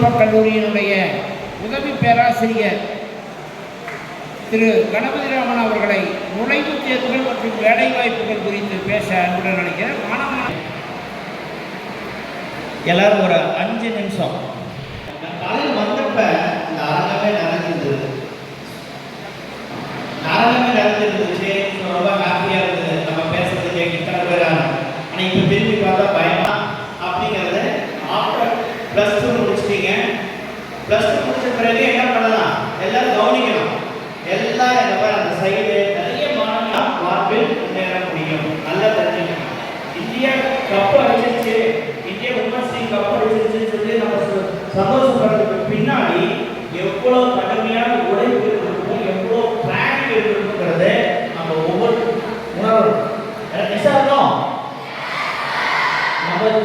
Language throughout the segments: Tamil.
தொழில்நுட்பக் கல்லூரியினுடைய உதவி பேராசிரியர் திரு கணபதிராமன் அவர்களை நுழைவுத் தேர்வுகள் மற்றும் வேலைவாய்ப்புகள் குறித்து பேச அன்புடன் நினைக்கிறேன். மாணவன் எல்லாரும் ஒரு 5 நிமிஷம். காலையில் வந்தப்ப இந்த அரங்கமே நிறைஞ்சிருந்தது. ரொம்ப ஹாப்பியாக இருந்தது. நம்ம பேசுறதுக்கு இத்தனை பேர். ஆனால் இப்போ திரும்பி பார்த்தா பயமா அப்படிங்கிறது. ஆஃப்டர் +2 முடிச்சிட்டீங்க. +2 முடிச்ச பிறகு என்ன பண்ணலாம்? எல்லாரும் கவனிக்கணும். எல்லாம் அந்த சைடு நிறைய மாணவர்கள் வாழ்வில் முன்னேற முடியும். நல்லா தெரிஞ்சுக்கணும். இந்தியா கப்பு அடிச்சிருச்சு, இந்தியா உமன்ஸ் டீம் கப்பு அடிச்சிருச்சுன்னு சொல்லி நம்ம சந்தோஷப்படுறதுக்கு பின்னாடி எவ்வளோ கடுமையான உழைப்பு இருக்கணும், எவ்வளோ பிளானிங் இருக்கணுங்கிறத நம்ம ஒவ்வொரு உணர்வு நிசாரணம்.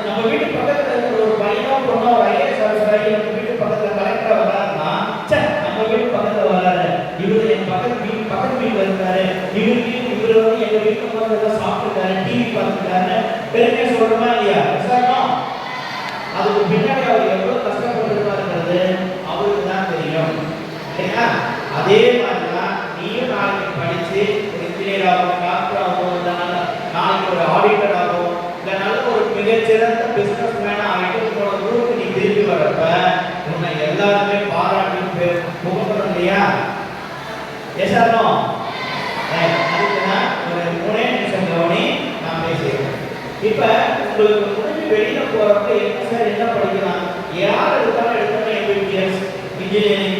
நம்ம வீட்டு பக்கத்தில் இருக்கிற ஒரு பையனோ பொண்ணோ ஒரு ஐஏஎஸ் ஆஃபீஸர் நம்ம வீட்டு பக்கத்தில் கலெக்டராக வராருன்னா, நம்ம வீட்டு பக்கத்தில் வராரு, இவர் என் பக்கத்து வீட்டில் இருக்காரு, இவர் வந்து எங்கள் வீட்டுக்கு வந்து சாப்பிட்டுருக்காரு, டிவி பார்த்துருக்காரு, பெருமையை சொல்கிறோமா இல்லையா? நிசாரணம். அதுக்கு பின்னாடி அவர் எவ்வளோ கஷ்டப்பட்டுருக்காருங்கிறது அவருக்கு தான் தெரியும். ஏன்னா அதே மாதிரி தான் நீயும் நாளைக்கு படித்து ஒரு இன்ஜினியர் ஆகும், டாக்டர் ஆகும், இல்லைனால நாளைக்கு ஒரு ஆடிட்டர் ஆகும், இல்லை நல்ல ஒரு மிகச்சிறந்த பிஸ்னஸ் மேனாக ஆகிட்டு உங்களோட குரூப்புக்கு நீ திரும்பி வரப்ப உன்னை எல்லாருமே பாராட்டி முகப்படும் இல்லையா? ஏசாரோ அதுக்கு நான் ஒரு 3 நிமிஷம் கவனி நான் பேசுகிறேன். இப்போ உங்களுக்கு முடிஞ்சு வெளியில் போகிறப்ப என்ன படிக்கலாம்? யார் எடுத்தாலும் எம்பிபிஎஸ், இன்ஜினியரிங்,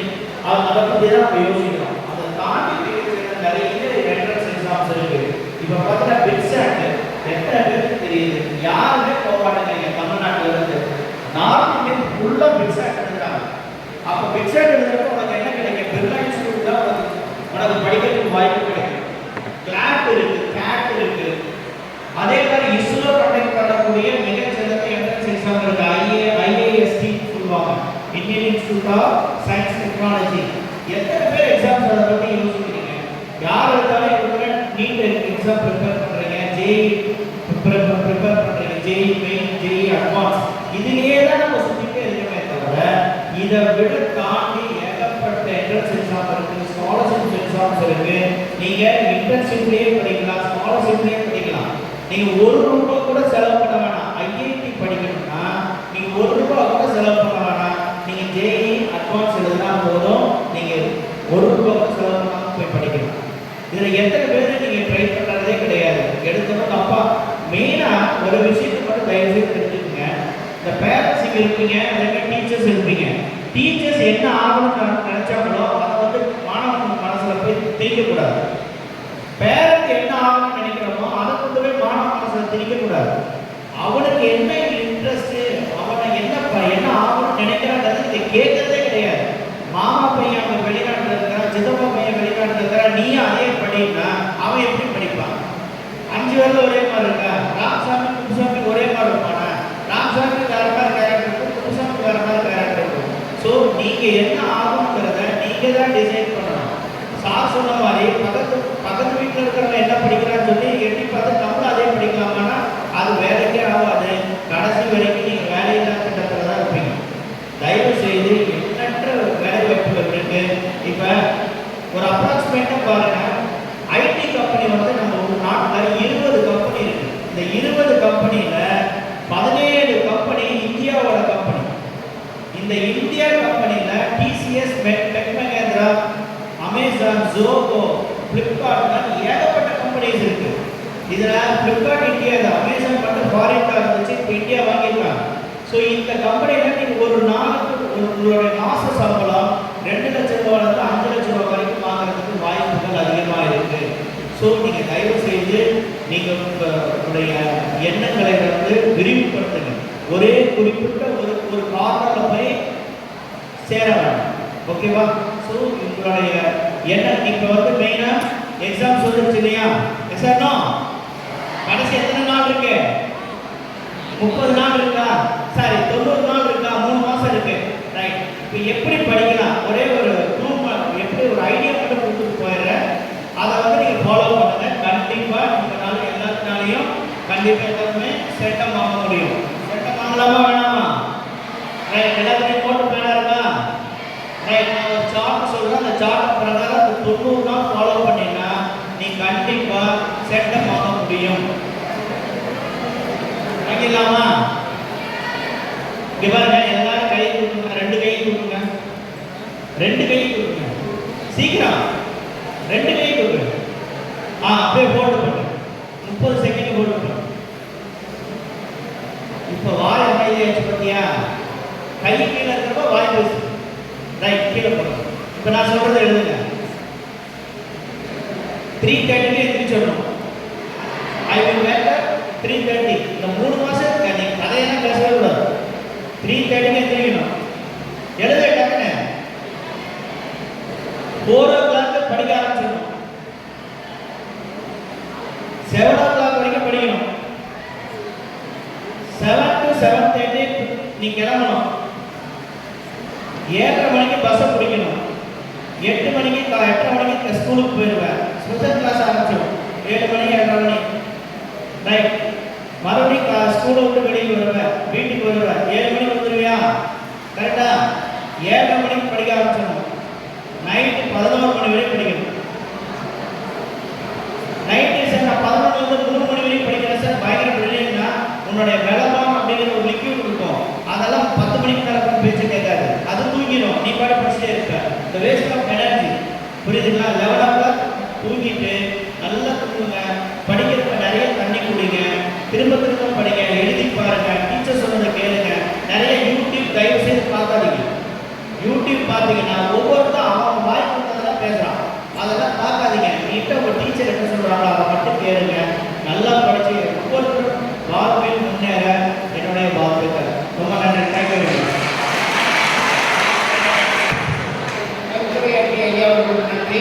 அதை பற்றி தான் நம்ம யோசிக்கிறோம். அதை தாண்டி நிறைய என்ட்ரன்ஸ் எக்ஸாம்ஸ் இருக்கு. இப்போ பார்த்தீங்கன்னா பிட்சாட் எத்தனை பேருக்கு தெரியுது? யாருமே போக மாட்டேங்க. தமிழ்நாட்டில் இருந்து நார்த் இந்தியன் ஃபுல்லாக பிட்சாட் எழுதுறாங்க. அப்போ பிட்சாட் எழுதுறப்ப உனக்கு என்ன கிடைக்கும்? பிர்லா இன்ஸ்டியூட் தான் உனக்கு படிக்கிறதுக்கு வாய்ப்பு கிடைக்கும். கிளாட் இருக்கு, கேட் இருக்கு. அதே மாதிரி இஸ்ரோ கண்டக்ட் பண்ணக்கூடிய மிகச்சிறந்த என்ட்ரன்ஸ் எக்ஸாம் இருக்கு. ஐஏஎஸ்டி சொல்லுவாங்க, Indian Institute of Science Technology. எத்தனை பேர் எக்ஸாம்ஸ் அதை பற்றி யோசிக்கிறீங்க? யார் எடுத்தாலும் எடுக்கிற நீட் எக்ஸாம் ப்ரிப்பேர் பண்ணுறீங்க, ஜேஇ ப்ரிப்பேர் பண்ணுறீங்க, ஜேஇ மெயின், ஜேஇ அட்வான்ஸ், இதுலேயே தான் நம்ம சுற்றிட்டே இருக்கவே தவிர இதை விட தாண்டி ஏகப்பட்ட என்ட்ரன்ஸ் எக்ஸாம் இருக்குது, ஸ்காலர்ஷிப் எக்ஸாம்ஸ் இருக்குது. நீங்கள் இன்டர்ன்ஷிப்லேயே படிக்கலாம், ஸ்காலர்ஷிப்லேயே படிக்கலாம். நீங்கள் ₹1 கூட செலவு பண்ண வேணாம். ஐஐடி படிக்கணும்னா நீங்கள் ₹1 கூட செலவு பண்ண வேணாம். நீங்கள் ஜேஇ அட்வான்ஸ் எழுதுனா போதும், நீங்கள் ₹1 கூட செலவு பண்ணாமல் போய் படிக்கணும். இதில் எத்தனை பேர் நீங்கள் ட்ரை பண்ணுறதே கிடையாது. எடுத்தோம் அப்பா மெயினாக ஒரு விஷயத்தை மட்டும் தயவுசெய்து தெரிஞ்சுக்கோங்க. இந்த பேரண்ட்ஸ் இங்கே இருப்பீங்க, அதே டீச்சர்ஸ் இருப்பீங்க. டீச்சர்ஸ் என்ன ஆகணும்னு நினச்சாங்களோ அதை வந்து மாணவன் மனசில் போய் திணிக்கக்கூடாது. பேரண்ட் என்ன ஆகணும்னு நினைக்கிறோமோ அதை கொண்டு போய் மாணவ மனசில் திணிக்கக்கூடாது. அவனுக்கு என்ன இன்ட்ரெஸ்ட்டு, அவனை என்ன ஆகணும்னு நினைக்கிறான்றது இதை கேட்கறதே கிடையாது. மாமா பையன் அவன் வெளிநாட்டில் இருக்கிறான், சித்தப்பா பையன் வெளிநாட்டில் இருக்கிறான், நீ அதே படினா அவன் எப்படி படிப்பான்? 5 பேரில் ஒரே மாதிரி இருக்கா? ராமசாமி குப்புசாமி ஒரே மாதிரி இருப்பானா? ராமசாமி வேற மாதிரி கேரக்டர் இருக்கும், குப்புசாமி வேற மாதிரி கேரக்டர் இருக்கும். ஸோ நீங்கள் என்ன ஆகணுங்கிறத நீங்கள் தான் டிசைட் பண்ணணும். சார் சொன்ன மாதிரி பக்கத்து வீட்டில் இருக்கிறவங்க என்ன படிக்கிறான்னு சொல்லி எட்டி பார்த்து நம்மளும் அதே படிக்கலாமான்னா அது வேலைக்கே ஆகாது. கடைசி வரைக்கும் நீங்கள் வேலையில்லா திட்டத்தில் தான் இருப்பீங்க. தயவு செய்து எண்ணற்ற வேலை வாய்ப்புகள் இருக்கு. இப்போ ஒரு அப்ராக்சிமேட்டாக பாருங்க, ஐடி கம்பெனி வந்து நம்ம ஒரு நாட்டில் 20 கம்பெனி இருக்கு. இந்த 20 கம்பெனியில் 17 கம்பெனி இந்தியாவோட கம்பெனி. இந்த இந்தியா கம்பெனியில் TCS, Tech Mahindra, Amazon, Zoho, Flipkart ஏகப்பட்ட கம்பெனிஸ் இருக்கு. இதில் ஃப்ளிப்கார்ட் இந்தியா, அமேசான் மட்டும் ஃபாரின்ல இருந்துச்சு, இப்போ இந்தியா வாங்கியிருக்காங்க. ஸோ இந்த கம்பெனியில் நீங்கள் ஒரு நாளுக்கு உங்களுடைய மாத சம்பளம் ₹2,00,000 5 லட்சம் வரைக்கும் வாங்குறதுக்கு வாய்ப்புகள் அதிகமாக இருக்கு. ஸோ நீங்கள் தயவு செய்து நீங்கள் உங்களுடைய எண்ணங்களை வந்து விரிவுபடுத்துங்க. ஒரே குறிப்பிட்ட ஒரு காரணத்தில் போய் சேர வேண்டாம். ஓகேவா? ஸோ உங்களுடைய எண்ணம் இப்போ வந்து மெயினாக எக்ஸாம் சொல்லிடுச்சு இல்லையா? எக்ஸாம்னா கடைசி எத்தனை நாள் இருக்கு? 30 நாள் இருக்கா? சரி, 90 நாள் இருக்கா? 3 மாதம் இருக்கு. ரைட். இப்போ எப்படி படிக்கலாம்? ஒரே ஒரு எப்படி ஒரு ஐடியா மட்டும் கொடுத்துட்டு போயிடுறேன். அதை வந்து நீங்கள் ஃபாலோ பண்ணுங்க. கண்டிப்பாக உங்களால் எல்லாத்தினாலையும் கண்டிப்பாக எல்லாருமே செட்டம் வாங்க முடியும். செட்டம் வாங்கலாமா வேணாமா? ரைட். எல்லாத்தையும் போட்டு சார்ட் பிரகாரம் அந்த 90 நாள் ஃபாலோ பண்ணினா நீ கண்டிப்பா செட்டம் ஆக முடியும். வாங்கிடலாமா? இங்க பாருங்க, எல்லாரும் கை கொடுங்க, 2 கை கொடுங்க, 2 கை கொடுங்க, சீக்கிரம் 2 கை கொடுங்க. அப்படியே ஹோல்டு பண்ணுங்க, 30 செகண்ட் ஹோல்டு பண்ணுங்க. இப்போ வாய் அமைதியாச்சு பார்த்தியா? கை கீழே இருக்கிறப்ப வாய் பேசு. ரைட், கீழே போடுங்க. இப்போ நான் சொல்றதை எழுதுங்க. 3:30 எந்திரிச்சிடணும். I will wake up 3:30. இந்த 3 மாசம் நீ கதையெல்லாம் பேசவே கூடாது. 3:30 எந்திரிக்கணும். எழுத டக்குன்னு 4 o'clock படிக்க ஆரம்பிச்சிடணும். 7 o'clock வரைக்கும் படிக்கணும். 7 to 7:30 நீ கிளம்பணும். 7:30 மணிக்கு பஸ் பிடிக்கணும். 8 மணிக்கு 8:30 மணிக்கு ஸ்கூலுக்கு போயிடுவேன். ஸ்பெஷல் கிளாஸ் ஆரம்பிச்சிடும் 7 மணி 7:30 மணி. ரைட், மறுபடியும் ஸ்கூலை விட்டு வெளியே வருவேன், வீட்டுக்கு வருவேன். 7 மணிக்கு வந்துடுவியா? கரெக்டா? 7:30 மணிக்கு படிக்க ஆரம்பிச்சிடணும். நைட்டு 11 மணி வரைக்கும் படிக்கணும். நைட்டு சார் நான் 11 வந்து 3 மணி வரைக்கும் படிக்கிறேன் சார், பயங்கர பிரில்லியன்ட்னா உன்னுடைய மெலபாம் அப்படிங்கிற ஒரு லிக்யூட் இருக்கும், அதெல்லாம் 10 மணிக்கு மேலே பேச்சு கேட்காது, அது தூங்கிடும். நீ பாட படிச்சுட்டே இருப்ப. இந்த வேஸ்ட் ஆஃப் எனர்ஜி, புரியுதுங்களா? 11 o'clock தூங்கிட்டு நல்லா தூங்குங்க. படிக்கிறப்ப நிறைய தண்ணி குடிங்க, திரும்ப திரும்ப படிங்க, எழுதி பாருங்க, டீச்சர் சொன்னதை கேளுங்க. நிறைய யூடியூப் தயவு செய்து பார்க்காதீங்க. யூடியூப் பார்த்தீங்கன்னா ஒவ்வொருத்தரும் அவன் வாய்ப்பு கொடுத்ததெல்லாம் பேசுகிறான், அதெல்லாம் பார்க்காதீங்க. நீட்டாக உங்கள் டீச்சர் என்ன சொல்கிறாங்களோ அதை மட்டும் கேளுங்க. நல்லா படிச்சு ஒவ்வொருத்தரும் வாழ்வில் முன்னேற என்னுடைய வாழ்த்துக்கள். ரொம்ப நன்றி. தேங்க்யூ. ஐயா அவர்களுக்கு நன்றி.